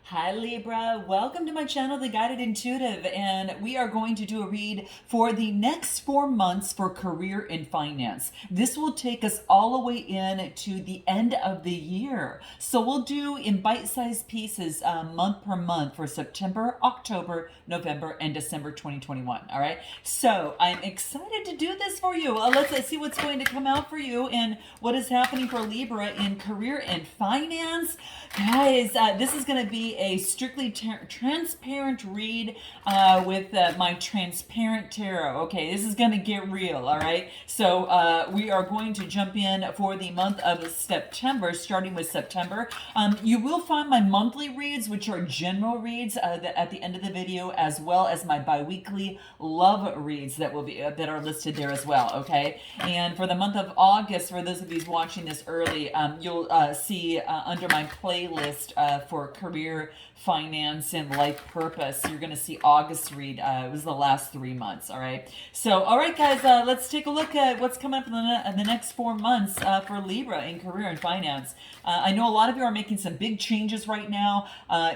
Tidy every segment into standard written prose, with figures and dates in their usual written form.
Hi Libra, welcome to my channel, The Guided Intuitive, and we are going to do a read for the next 4 months for career and finance. This will take us all the way in to the end of the year. So we'll do in bite-sized pieces month per month for September, October, November, and December 2021. All right, so I'm excited to do this for you. Let's see what's going to come out for you and what is happening for Libra in career and finance. Guys, this is going to be a strictly transparent read with my transparent tarot. Okay, this is going to get real, all right? So we are going to jump in for the month of September, starting with September. You will find my monthly reads, which are general reads at the end of the video, as well as my bi-weekly love reads that will be that are listed there as well, okay? And for the month of August, for those of you watching this early, you'll see under my playlist for career, finance, and life purpose, you're going to see August read. It was the last 3 months, all right? So, all right, guys, let's take a look at what's coming up in the next 4 months for Libra in career and finance. I know a lot of you are making some big changes right now.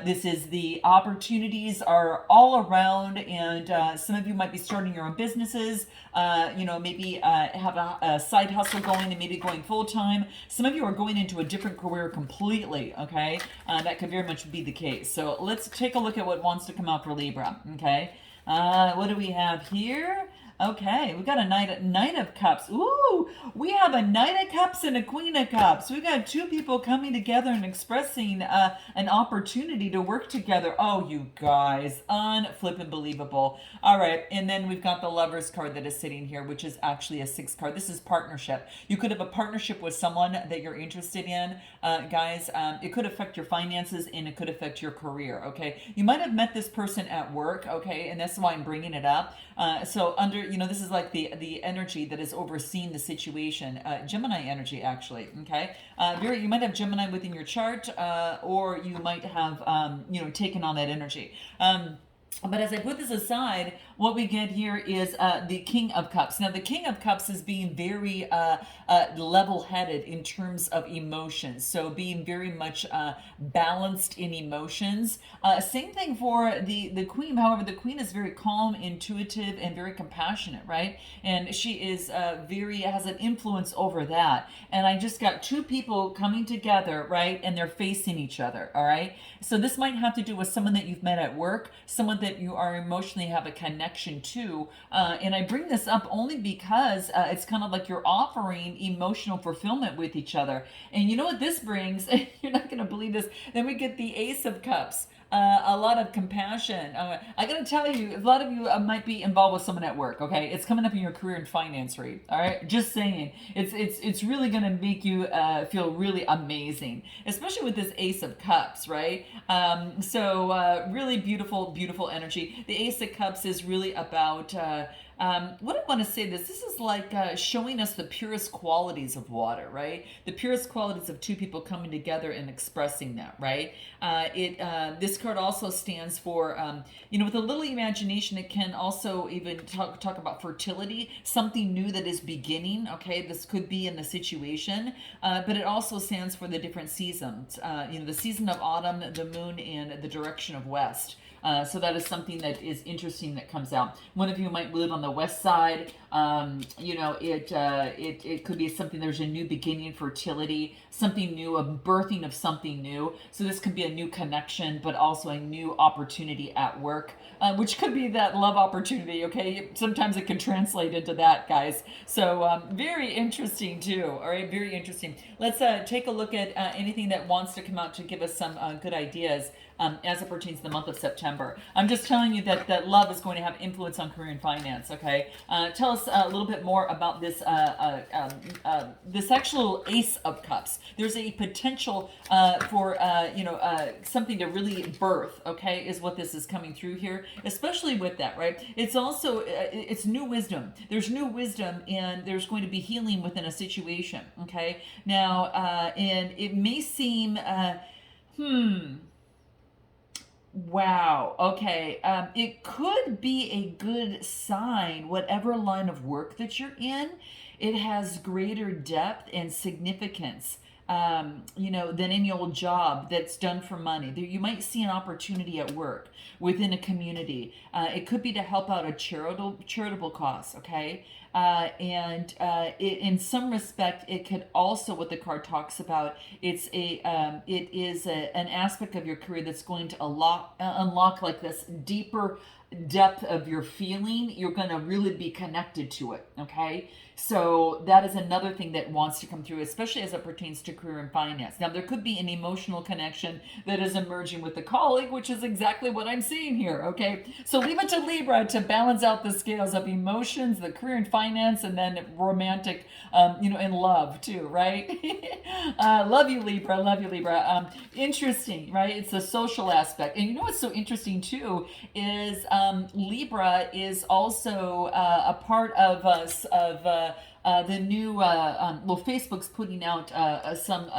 This is the opportunities are all around, and some of you might be starting your own businesses. Maybe have a side hustle going and maybe going full time. Some of you are going into a different career completely, okay? That could very much be the case. So let's take a look at what wants to come out for Libra, okay? What do we have here? Okay, we got a Knight of Cups. Ooh, we have a Knight of Cups and a Queen of Cups. We got two people coming together and expressing an opportunity to work together. Oh, you guys, unflippin' believable. All right, and then we've got the Lovers card that is sitting here, which is actually a 6 card. This is partnership. You could have a partnership with someone that you're interested in, guys. It could affect your finances and it could affect your career. Okay, you might have met this person at work. Okay, and that's why I'm bringing it up. So this is like the energy that is overseeing the situation. Gemini energy, actually. Okay, you might have Gemini within your chart, or you might have taken on that energy. But as I put this aside, what we get here is the King of Cups. Now, the King of Cups is being very level-headed in terms of emotions. So being very much balanced in emotions. Same thing for the Queen. However, the Queen is very calm, intuitive, and very compassionate, right? And she is has an influence over that. And I just got two people coming together, right? And they're facing each other, all right? So this might have to do with someone that you've met at work, someone that you are emotionally have a connection to. And I bring this up only because it's kind of like you're offering emotional fulfillment with each other. And you know what this brings? You're not going to believe this. Then we get the Ace of Cups. A lot of compassion. I gotta tell you, a lot of you might be involved with someone at work. Okay, it's coming up in your career and finance read. All right, just saying, it's really gonna make you feel really amazing, especially with this Ace of Cups, right? Really beautiful energy. The Ace of Cups is really about. What I want to say this is like showing us the purest qualities of water, right? The purest qualities of two people coming together and expressing that, right? This card also stands for, with a little imagination, it can also even talk about fertility, something new that is beginning, okay? This could be in the situation, but it also stands for the different seasons, the season of autumn, the moon, and the direction of west. So that is something that is interesting that comes out. One of you might live on the west side. It could be something. There's a new beginning, fertility, something new, a birthing of something new. So this could be a new connection, but also a new opportunity at work, which could be that love opportunity. Okay, sometimes it can translate into that, guys. So very interesting too. All right, very interesting. Let's take a look at anything that wants to come out to give us some good ideas. As it pertains to the month of September. I'm just telling you that love is going to have influence on career and finance, okay? Tell us a little bit more about this this actual Ace of Cups. There's a potential for, something to really birth, okay, is what this is coming through here, especially with that, right? It's also, it's new wisdom. There's new wisdom, and there's going to be healing within a situation, okay? Now, and it may seem, wow. Okay. It could be a good sign, whatever line of work that you're in, it has greater depth and significance than any old job that's done for money. You might see an opportunity at work within a community. It could be to help out a charitable cause, okay? In some respect, it could also, what the card talks about, it is an aspect of your career that's going to unlock like this deeper depth of your feeling. You're going to really be connected to it, okay? So that is another thing that wants to come through, especially as it pertains to career and finance. Now, there could be an emotional connection that is emerging with the colleague, which is exactly what I'm seeing here, okay? So leave it to Libra to balance out the scales of emotions, the career and finance, and then romantic, and love too, right? Love you, Libra. Love you, Libra. Interesting, right? It's the social aspect. And you know what's so interesting too is Libra is also a part of us, of the new, Facebook's putting out some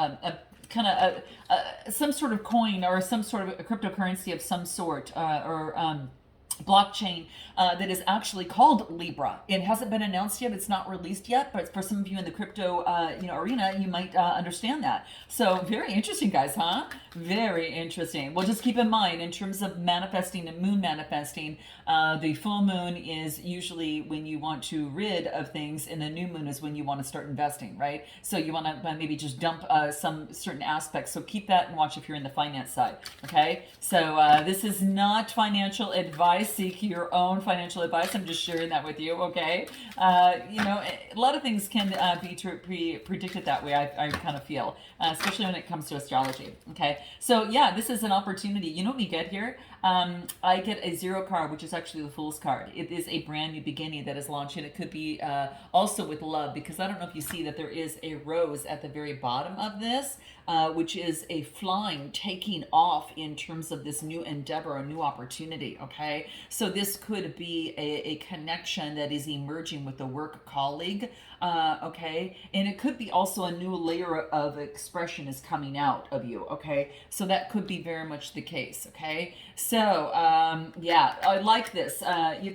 sort of coin or some sort of a cryptocurrency of some sort, or blockchain that is actually called Libra. It hasn't been announced yet. It's not released yet, but for some of you in the crypto arena, you might understand that. So very interesting, guys, huh? Very interesting. Well, just keep in mind, in terms of manifesting and moon manifesting, the full moon is usually when you want to rid of things, and the new moon is when you want to start investing, right? So you want to maybe just dump some certain aspects. So keep that and watch if you're in the finance side, okay? So this is not financial advice. Seek your own financial advice. I'm just sharing that with you, okay? A lot of things can be predicted that way, I kind of feel, especially when it comes to astrology, okay? So yeah, this is an opportunity. You know what we get here? I get a 0 card, which is actually the Fool's card. It is a brand new beginning that is launching. It could be also with love, because I don't know if you see that there is a rose at the very bottom of this, which is a flying, taking off in terms of this new endeavor, a new opportunity, okay? So this could be a connection that is emerging with the work colleague, okay? And it could be also a new layer of expression is coming out of you, okay? So that could be very much the case, okay? So, yeah, I like this.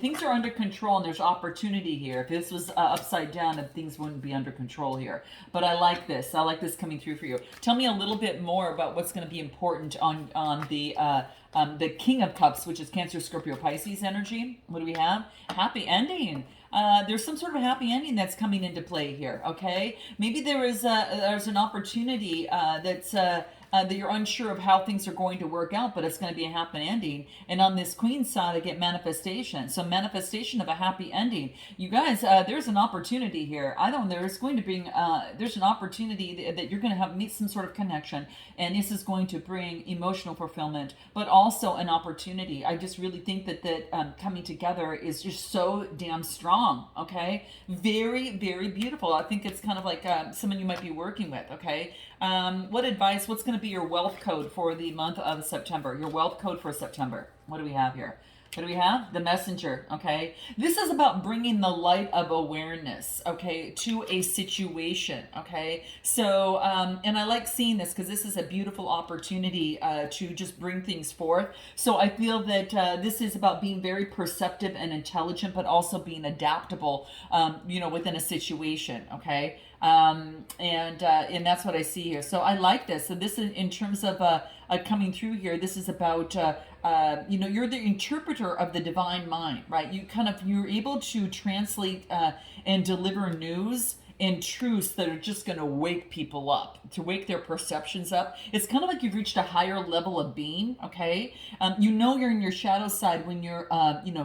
Things are under control and there's opportunity here. If this was upside down, things wouldn't be under control here. But I like this. I like this coming through for you. Tell me a little bit more about what's going to be important on the King of Cups, which is Cancer, Scorpio, Pisces energy. What do we have? Happy ending. There's some sort of happy ending that's coming into play here, okay? Maybe there's an opportunity that you're unsure of how things are going to work out, but it's going to be a happy ending. And on this Queen side, I get manifestation. So manifestation of a happy ending. You guys, there's an opportunity here. I don't know, there's an opportunity that you're going to meet some sort of connection, and this is going to bring emotional fulfillment, but also an opportunity. I just really think that coming together is just so damn strong, okay? Very, very beautiful. I think it's kind of like someone you might be working with, okay? What advice, what's going to be your wealth code for the month of September? Your wealth code for September. What do we have here? What do we have? The Messenger, okay? This is about bringing the light of awareness, okay, to a situation, okay? So, and I like seeing this because this is a beautiful opportunity to just bring things forth. So I feel that this is about being very perceptive and intelligent, but also being adaptable, within a situation, okay? And that's what I see here. So I like this. So this is in terms of coming through here. This is about you're the interpreter of the divine mind, right? You're able to translate and deliver news and truths that are just going to wake people up, to wake their perceptions up. It's kind of like you've reached a higher level of being, okay? You're in your shadow side when you're,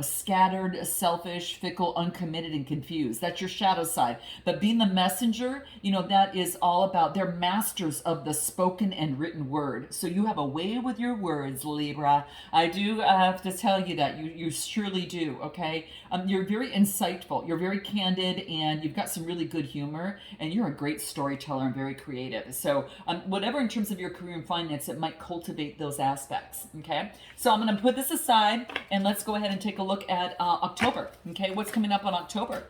scattered, selfish, fickle, uncommitted, and confused. That's your shadow side. But being the messenger, that is all about, they're masters of the spoken and written word. So you have a way with your words, Libra. I do have to tell you that. You surely do, okay? You're very insightful. You're very candid, and you've got some really good humor. And you're a great storyteller and very creative. So whatever in terms of your career and finance, it might cultivate those aspects, okay? So I'm going to put this aside, and let's go ahead and take a look at October, okay? What's coming up on October?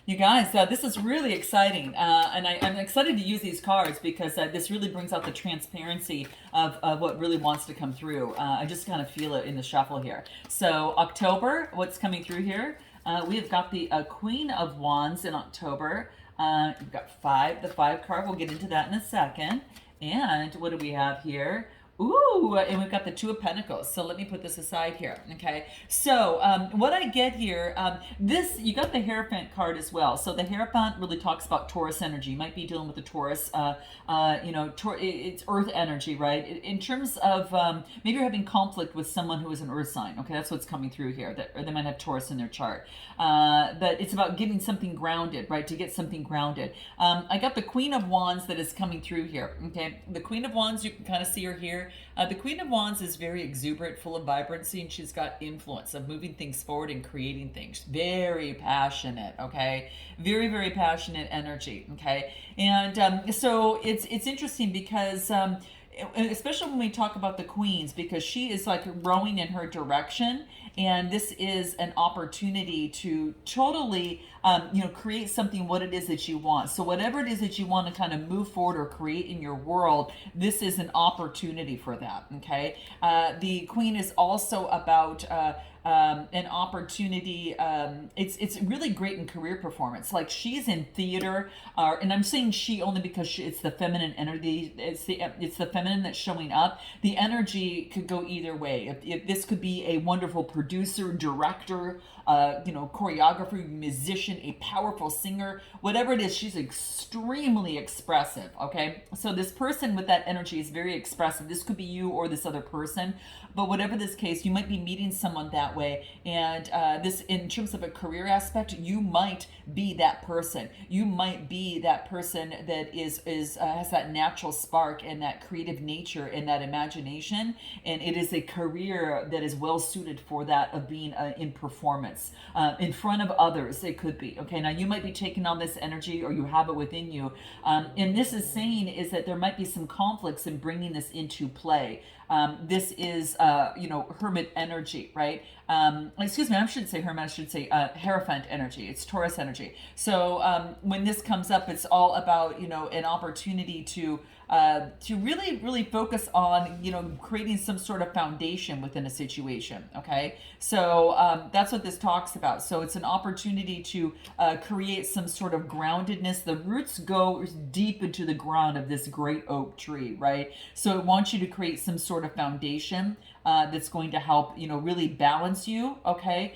You guys, this is really exciting, and I'm excited to use these cards because this really brings out the transparency of what really wants to come through. I just kind of feel it in the shuffle here. So October, what's coming through here? We have got the Queen of Wands in October. You've got five, the five card. We'll get into that in a second. And what do we have here? Ooh, and we've got the Two of Pentacles. So let me put this aside here. Okay. So what I get here, this, you got the Hierophant card as well. So the Hierophant really talks about Taurus energy. You might be dealing with the Taurus, it's Earth energy, right? In terms of maybe you're having conflict with someone who is an Earth sign. Okay, that's what's coming through here. That, or they might have Taurus in their chart. But it's about getting something grounded, right? To get something grounded. I got the Queen of Wands that is coming through here. Okay, the Queen of Wands, you can kind of see her here. The Queen of Wands is very exuberant, full of vibrancy, and she's got influence of moving things forward and creating things. Very passionate, okay? Very, very passionate energy, okay? And so it's interesting because especially when we talk about the queens, because she is like rowing in her direction, and this is an opportunity to totally create something what it is that you want. So whatever it is that you want to kind of move forward or create in your world, this is an opportunity for that. Okay, the queen is also about an opportunity. It's really great in career performance. Like she's in theater, and I'm saying she only because it's the feminine energy. It's the feminine that's showing up. The energy could go either way. If this could be a wonderful producer, director, choreographer, musician, a powerful singer, whatever it is, she's extremely expressive. Okay, so this person with that energy is very expressive. This could be you or this other person, but whatever this case, you might be meeting someone that way, and this, in terms of a career aspect, you might be that person. You might be that person that is has that natural spark and that creative nature and that imagination, and it is a career that is well suited for that, of being in performance in front of others. It could be okay. Now you might be taking on this energy, or you have it within you, and this is saying is that there might be some conflicts in bringing this into play. This is, hermit energy, right? Excuse me, I shouldn't say hermit, I should say Hierophant energy. It's Taurus energy. So when this comes up, it's all about, an opportunity to really, really focus on, creating some sort of foundation within a situation, okay? So that's what this talks about. So it's an opportunity to create some sort of groundedness. The roots go deep into the ground of this great oak tree, right? So it wants you to create some sort of foundation that's going to help, really balance you, okay?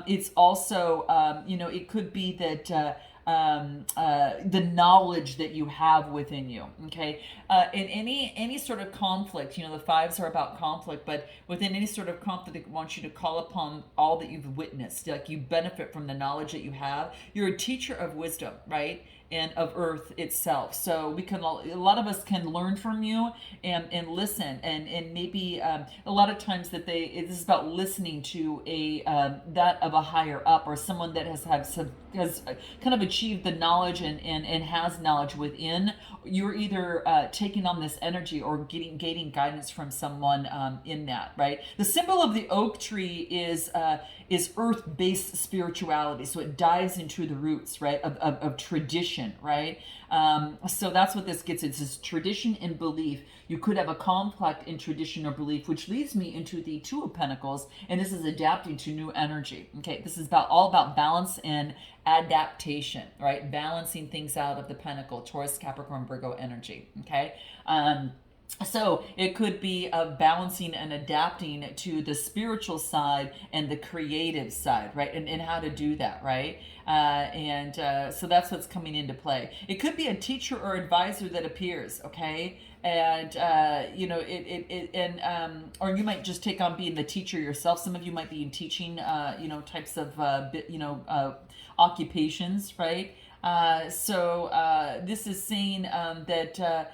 It's also, it could be that the knowledge that you have within you, okay? In any sort of conflict, the fives are about conflict, but within any sort of conflict, it wants you to call upon all that you've witnessed. Like you benefit from the knowledge that you have. You're a teacher of wisdom, right? And of earth itself. So we can, a lot of us can learn from you and listen, and maybe a lot of times that this is about listening to that of a higher up, or someone that has kind of achieved the knowledge and has knowledge within. You're either taking on this energy or gaining guidance from someone in that, right? The symbol of the oak tree is earth-based spirituality. So it dives into the roots, right, of tradition, right? So that's what this gets. It's this tradition and belief. You could have a conflict in tradition or belief, which leads me into the Two of Pentacles, and this is adapting to new energy. Okay, this is all about balance and adaptation, right? Balancing things out of the Pentacle, Taurus, Capricorn, Virgo energy. Okay. So it could be balancing and adapting to the spiritual side and the creative side, right? And how to do that, right? So that's what's coming into play. It could be a teacher or advisor that appears, okay? And or you might just take on being the teacher yourself. Some of you might be in teaching, types of occupations, right? This is saying that.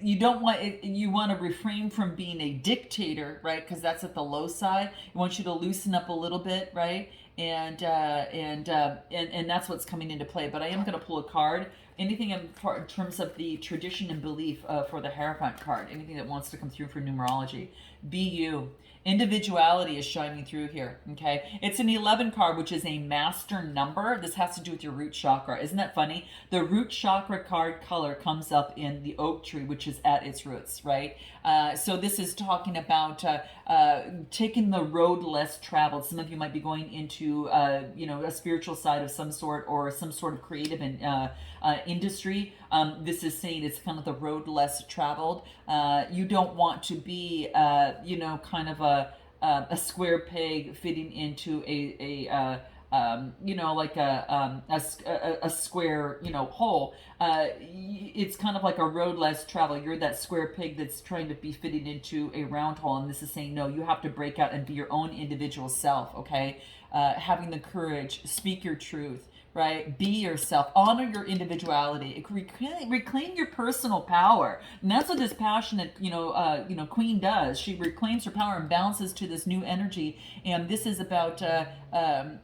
You don't want it, you want to refrain from being a dictator, right? Because that's at the low side. It wants you to loosen up a little bit, right? And that's what's coming into play. But I am going to pull a card Anything in terms of the tradition and belief for the Hierophant card, anything that wants to come through for numerology. Be you. Individuality is shining through here, okay? It's an 11 card, which is a master number. This has to do with your root chakra. Isn't that funny? The root chakra card color comes up in the oak tree, which is at its roots, right? So this is talking about taking the road less traveled. Some of you might be going into, a spiritual side of some sort, or some sort of creative industry. This is saying it's kind of the road less traveled. You don't want to be, kind of a square peg fitting into a square, hole. It's kind of like a road less travel. You're that square peg that's trying to be fitting into a round hole, and this is saying no. You have to break out and be your own individual self. Okay, having the courage, speak your truth. Right? Be yourself. Honor your individuality. Reclaim your personal power. And that's what this passionate, queen does. She reclaims her power and bounces to this new energy. And this is about,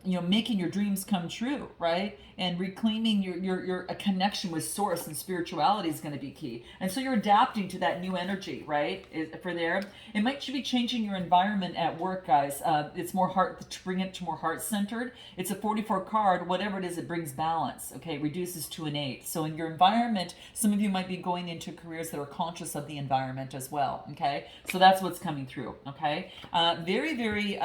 making your dreams come true, right? And reclaiming your a connection with source and spirituality is going to be key. And so you're adapting to that new energy, right? For there, it might be changing your environment at work, guys. It's more to bring it to more heart centered. It's a 44 card. Whatever it is, it brings balance. Okay, it reduces to an 8. So in your environment, some of you might be going into careers that are conscious of the environment as well. Okay, so that's what's coming through. Okay, very, very,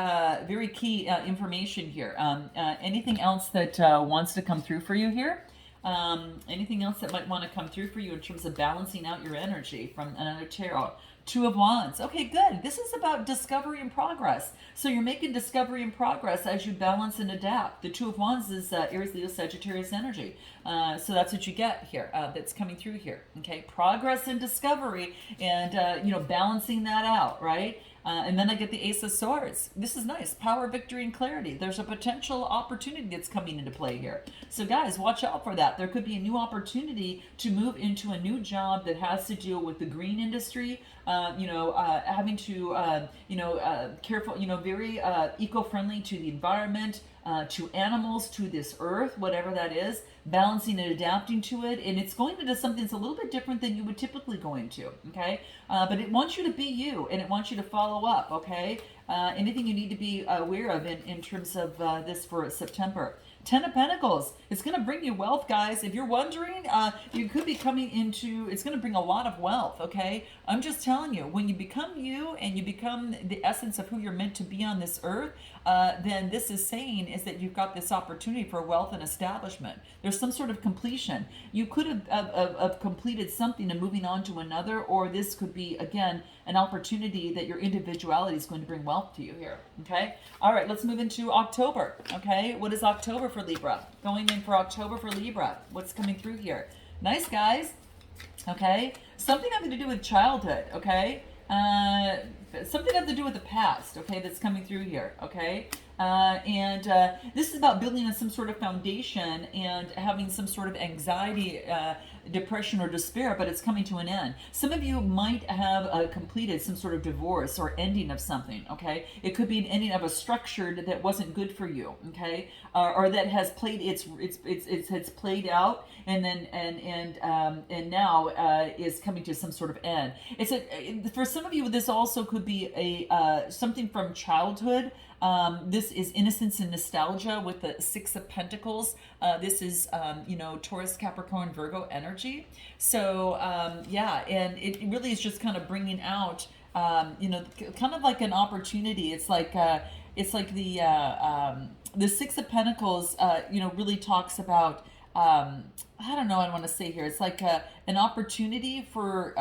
very key information here. Anything else that wants to come through for you here? Anything else that might want to come through for you in terms of balancing out your energy from another tarot? 2 of Wands. Okay, good. This is about discovery and progress. So you're making discovery and progress as you balance and adapt. The 2 of Wands is Aries, Leo, Sagittarius energy. So that's what you get here. That's coming through here. Okay, progress and discovery, and balancing that out, right? And then I get the Ace of Swords. This is nice. Power, victory, and clarity. There's a potential opportunity that's coming into play here. So guys, watch out for that. There could be a new opportunity to move into a new job that has to deal with the green industry, having to, careful, very eco-friendly to the environment, to animals, to this earth, whatever that is, balancing and adapting to it. And it's going into something that's a little bit different than you would typically go into, okay? But it wants you to be you, and it wants you to follow up, okay? Anything you need to be aware of in terms of this for September. 10 of Pentacles. It's going to bring you wealth, guys. If you're wondering, you could be coming into, it's going to bring a lot of wealth, okay? I'm just telling you, when you become you and you become the essence of who you're meant to be on this earth, then this is saying is that you've got this opportunity for wealth and establishment. There's some sort of completion. You could have completed something and moving on to another, or this could be, again, an opportunity that your individuality is going to bring wealth to you here, okay? All right, let's move into October, okay? What is October for Libra? Going in for October for Libra. What's coming through here? Nice, guys. Okay? Something having to do with childhood, okay? Something having to do with the past, okay, that's coming through here, okay? This is about building on some sort of foundation and having some sort of anxiety, depression, or despair, but it's coming to an end. Some of you might have completed some sort of divorce or ending of something, okay? It could be an ending of a structure that wasn't good for you, okay? Or that has played it's played out and then and now is coming to some sort of end. For some of you, this also could be a something from childhood. This is innocence and nostalgia with the 6 of Pentacles. This is, Taurus, Capricorn, Virgo energy. So, and it really is just kind of bringing out, kind of like an opportunity. It's like the 6 of Pentacles, really talks about, I don't know what I want to say here. It's like an opportunity for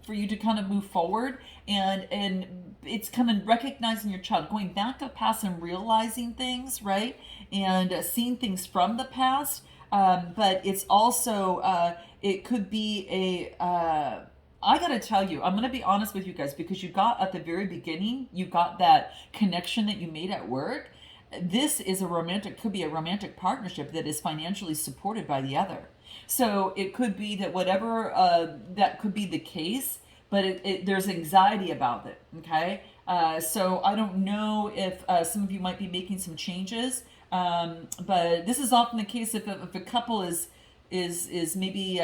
you to kind of move forward, and it's kind of recognizing your child, going back to the past and realizing things, right? And seeing things from the past. But it's also, it could be I gotta tell you, I'm gonna be honest with you guys, because you got at the very beginning, you got that connection that you made at work. This is could be a romantic partnership that is financially supported by the other. So it could be that whatever, that could be the case, but there's anxiety about it, okay? So I don't know if some of you might be making some changes, but this is often the case if a couple is is maybe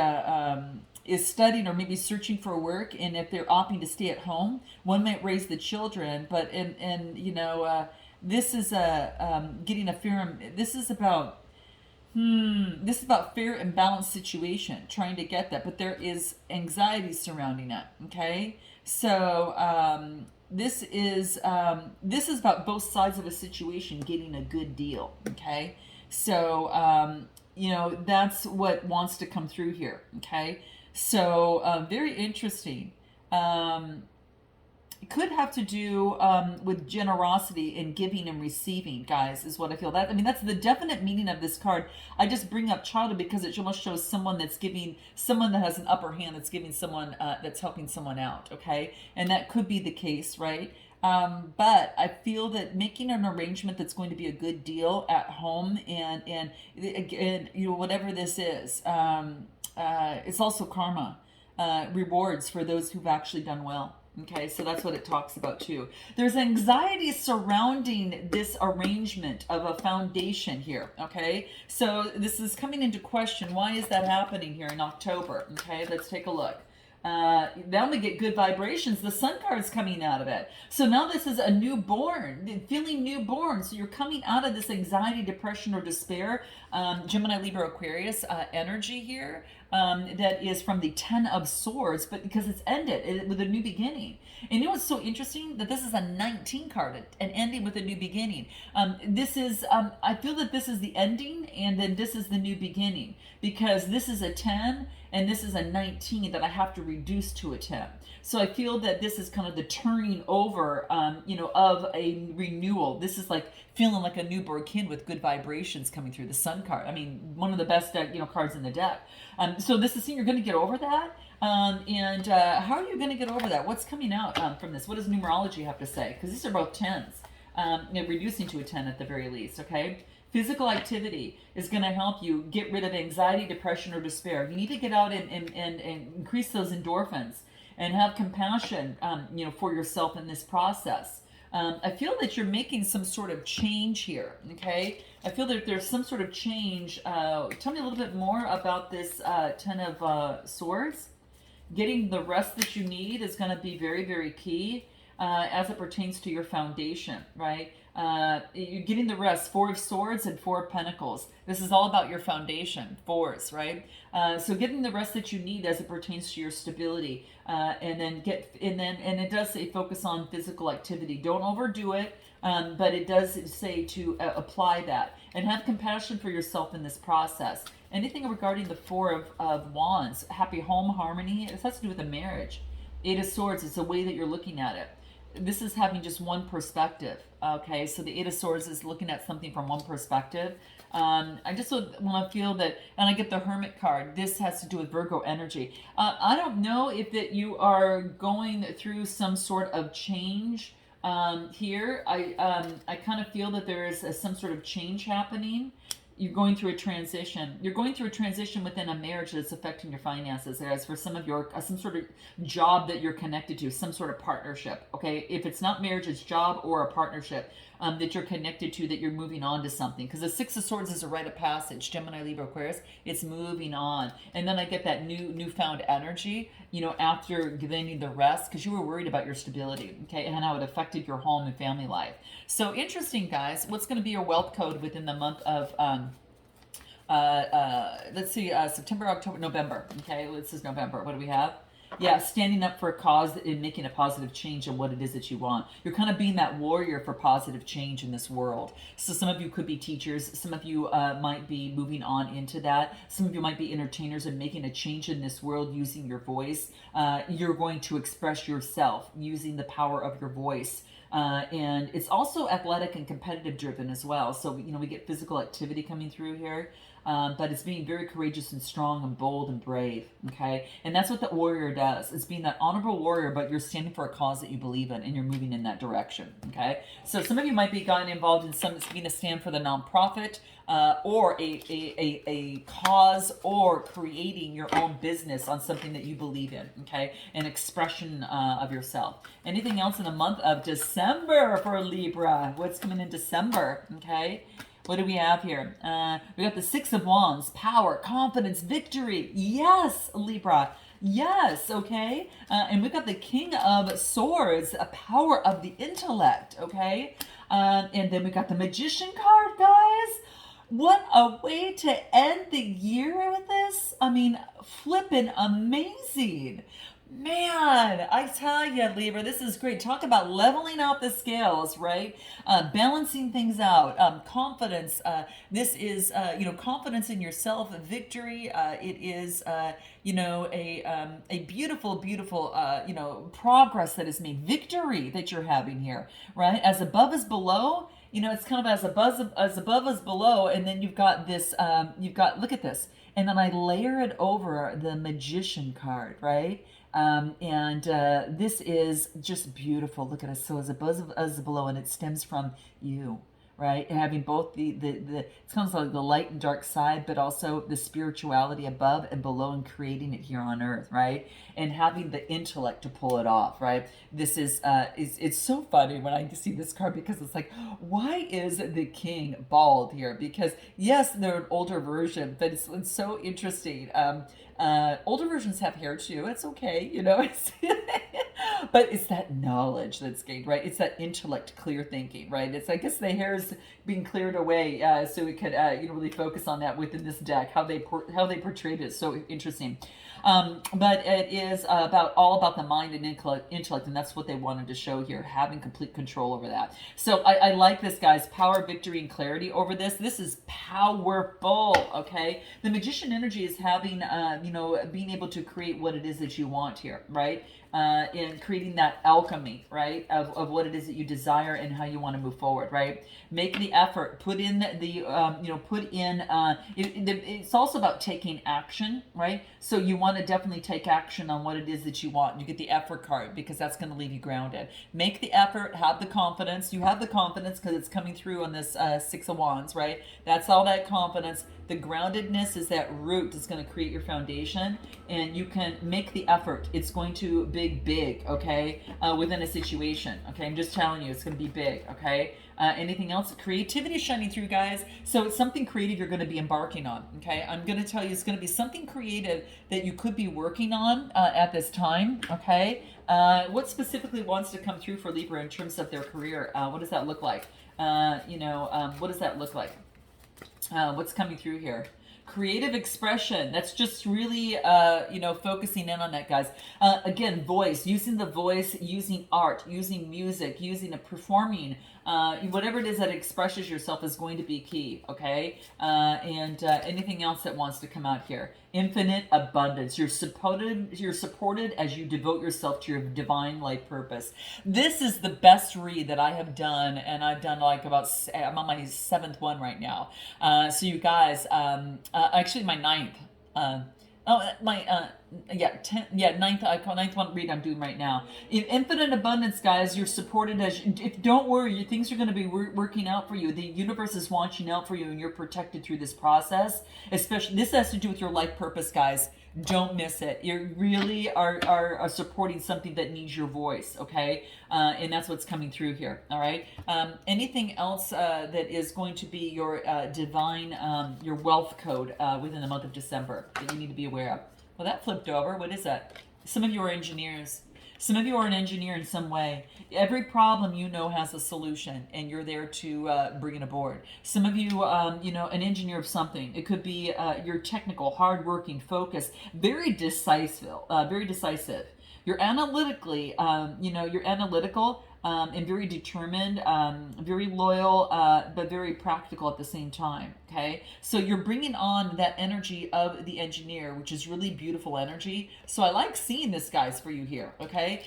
is studying or maybe searching for work, and if they're opting to stay at home, one might raise the children, but and this is a getting a fair. This is about this is about fair and balanced situation, trying to get that, but there is anxiety surrounding it. Okay, so this is about both sides of a situation getting a good deal. Okay, so that's what wants to come through here. Okay, so very interesting. It could have to do with generosity and giving and receiving, guys, is what I feel. That, I mean, that's the definite meaning of this card. I just bring up childhood because it almost shows someone that's giving, someone that has an upper hand, that's giving someone, that's helping someone out, okay? And that could be the case, right? But I feel that making an arrangement that's going to be a good deal at home, and whatever this is, it's also karma, rewards for those who've actually done well. Okay, so that's what it talks about too. There's anxiety surrounding this arrangement of a foundation here. Okay, so this is coming into question. Why is that happening here in October? Okay, let's take a look. Then we get good vibrations. The sun card's coming out of it. So now this is a newborn, feeling newborn. So you're coming out of this anxiety, depression, or despair. Gemini, Libra, Aquarius energy here. That is from the Ten of Swords, but because it's ended with a new beginning. And you know what's so interesting? That this is a 19 card, an ending with a new beginning. This is, I feel that this is the ending, and then this is the new beginning, because this is a 10 and this is a 19 that I have to reduce to a 10. So I feel that this is kind of the turning over, of a renewal. This is like feeling like a newborn kid with good vibrations coming through the Sun card. I mean, one of the best, cards in the deck. So this is saying you're going to get over that. And how are you going to get over that? What's coming out from this? What does numerology have to say? Because these are both 10s, reducing to a 10 at the very least, okay? Physical activity is going to help you get rid of anxiety, depression, or despair. You need to get out and increase those endorphins and have compassion, for yourself in this process. I feel that you're making some sort of change here, okay? I feel that there's some sort of change. Tell me a little bit more about this Ten of Swords. Getting the rest that you need is going to be very, very key as it pertains to your foundation, right? You're getting the rest. Four of Swords and Four of Pentacles. This is all about your foundation. Fours, right? So getting the rest that you need as it pertains to your stability, and it does say focus on physical activity. Don't overdo it, but it does say to apply that and have compassion for yourself in this process. Anything regarding the Four of Wands, happy home harmony, it has to do with a marriage. Eight of Swords is the way that you're looking at it. This is having just one perspective. Okay, so the Eight of Swords is looking at something from one perspective. I just want to feel that, and I get the Hermit card. This has to do with Virgo energy. I don't know if that you are going through some sort of change here. I kind of feel that there is some sort of change happening. You're going through a transition. You're going through a transition within a marriage that's affecting your finances. As for some of your, some sort of job that you're connected to, some sort of partnership, okay? If it's not marriage, it's job or a partnership that you're connected to, that you're moving on to something. Because the Six of Swords is a rite of passage. Gemini, Libra, Aquarius, it's moving on. And then I get that newfound energy, after giving the rest, because you were worried about your stability, okay? And how it affected your home and family life. So interesting, guys. What's going to be your wealth code within the month of let's see, September, October, November. Okay, this is November. What do we have? Yeah, standing up for a cause and making a positive change in what it is that you want. You're kind of being that warrior for positive change in this world. So some of you could be teachers. Some of you might be moving on into that. Some of you might be entertainers and making a change in this world using your voice. You're going to express yourself using the power of your voice. And it's also athletic and competitive driven as well. So, we get physical activity coming through here. But it's being very courageous and strong and bold and brave, okay? And that's what the warrior does. It's being that honorable warrior, but you're standing for a cause that you believe in, and you're moving in that direction, okay? So some of you might be gotten involved in some being a stand for the nonprofit, or a cause, or creating your own business on something that you believe in, okay? An expression of yourself. Anything else in the month of December for Libra? What's coming in December, okay? What do we have here? We got the Six of Wands, power, confidence, victory. Yes, Libra. Yes, okay. And we've got the King of Swords, a power of the intellect, okay. And then we got the Magician card, guys. What a way to end the year with this. I mean, flippin' amazing. Man, I tell you, Libra, this is great. Talk about leveling out the scales, right? Balancing things out, confidence. This is, confidence in yourself, victory. It is, a beautiful, beautiful, progress that is made, victory that you're having here, right? As above as below. It's kind of as above as below, and then you've got this. Look at this, and then I layer it over the Magician card, right? This is just beautiful. Look at us. So as above as below, and it stems from you, right? And having both it's kind of like the light and dark side, but also the spirituality above and below, and creating it here on earth, right? And having the intellect to pull it off, right? This is it's so funny when I see this card, because it's like, why is the king bald here? Because yes, they're an older version, but it's so interesting. Older versions have hair too. It's okay, but it's that knowledge that's gained, right? It's that intellect, clear thinking, right? It's, I guess, the hair's being cleared away, so we could, really focus on that within this deck. How they portrayed it, so interesting. But it is all about the mind and intellect, and that's what they wanted to show here, having complete control over that. So I like this, guys. Power, victory, and clarity over this. This is powerful, okay? The Magician energy is having, being able to create what it is that you want here, right? In creating that alchemy, right, of what it is that you desire and how you want to move forward, right? Make the effort, put in it's also about taking action, right? So you want to definitely take action on what it is that you want. You get the effort card, because that's going to leave you grounded. Make the effort, have the confidence. You have the confidence because it's coming through on this Six of Wands, right? That's all that confidence. The groundedness is that root that's going to create your foundation, and you can make the effort. It's going to be big, okay, within a situation, okay? I'm just telling you, it's going to be big, okay? Anything else? Creativity is shining through, guys. So it's something creative you're going to be embarking on, okay? I'm going to tell you, it's going to be something creative that you could be working on at this time, okay? What specifically wants to come through for Libra in terms of their career? What does that look like? What does that look like? What's coming through here? Creative expression. That's just really, focusing in on that, guys. Again, voice, using the voice, using art, using music, using a performing, whatever it is that expresses yourself is going to be key, okay? Anything else that wants to come out here? Infinite abundance. You're supported as you devote yourself to your divine life purpose. This is the best read that I have done, and I've done I'm on my 7th one right now. So you guys, actually my 9th. Ninth one read I'm doing right now. In infinite abundance, guys, you're supported don't worry, things are going to be working out for you. The universe is watching out for you, and you're protected through this process. Especially, this has to do with your life purpose, guys. Don't miss it. You really are supporting something that needs your voice, okay? And that's what's coming through here, all right? Anything else that is going to be your divine, your wealth code within the month of December that you need to be aware of? Well, that flipped over. What is that? Some of you are engineers. Some of you are an engineer in some way. Every problem has a solution, and you're there to bring it aboard. Some of you, an engineer of something. It could be you're technical, hardworking, focused, very decisive, You're analytically, you're analytical and very determined, very loyal, but very practical at the same time. Okay, so you're bringing on that energy of the engineer, which is really beautiful energy. So I like seeing this, guys, for you here. Okay,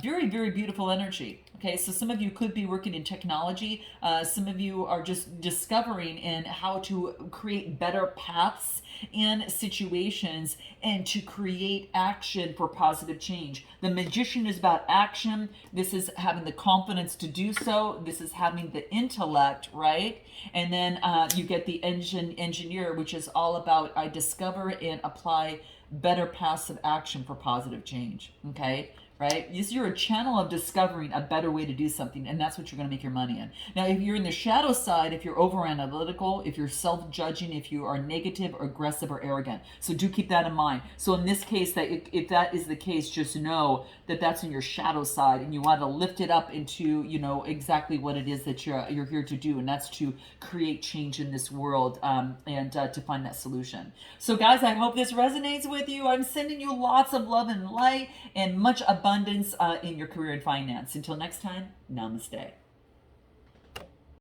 very, very beautiful energy. Okay, so some of you could be working in technology. Some of you are just discovering in how to create better paths and situations, and to create action for positive change. The Magician is about action. This is having the confidence to do so. This is having the intellect, right? And then you get the engineer, which is all about I discover and apply better passive action for positive change. Okay, right? You're a channel of discovering a better way to do something, and that's what you're going to make your money in. Now, if you're in the shadow side, if you're over analytical, if you're self-judging, if you are negative or aggressive or arrogant, so do keep that in mind. So in this case, that if that is the case, just know that that's in your shadow side, and you want to lift it up into, you know, exactly what it is that you're here to do, and that's to create change in this world, and to find that solution. So guys, I hope this resonates with you. I'm sending you lots of love and light and much abundance in your career and finance. Until next time, namaste.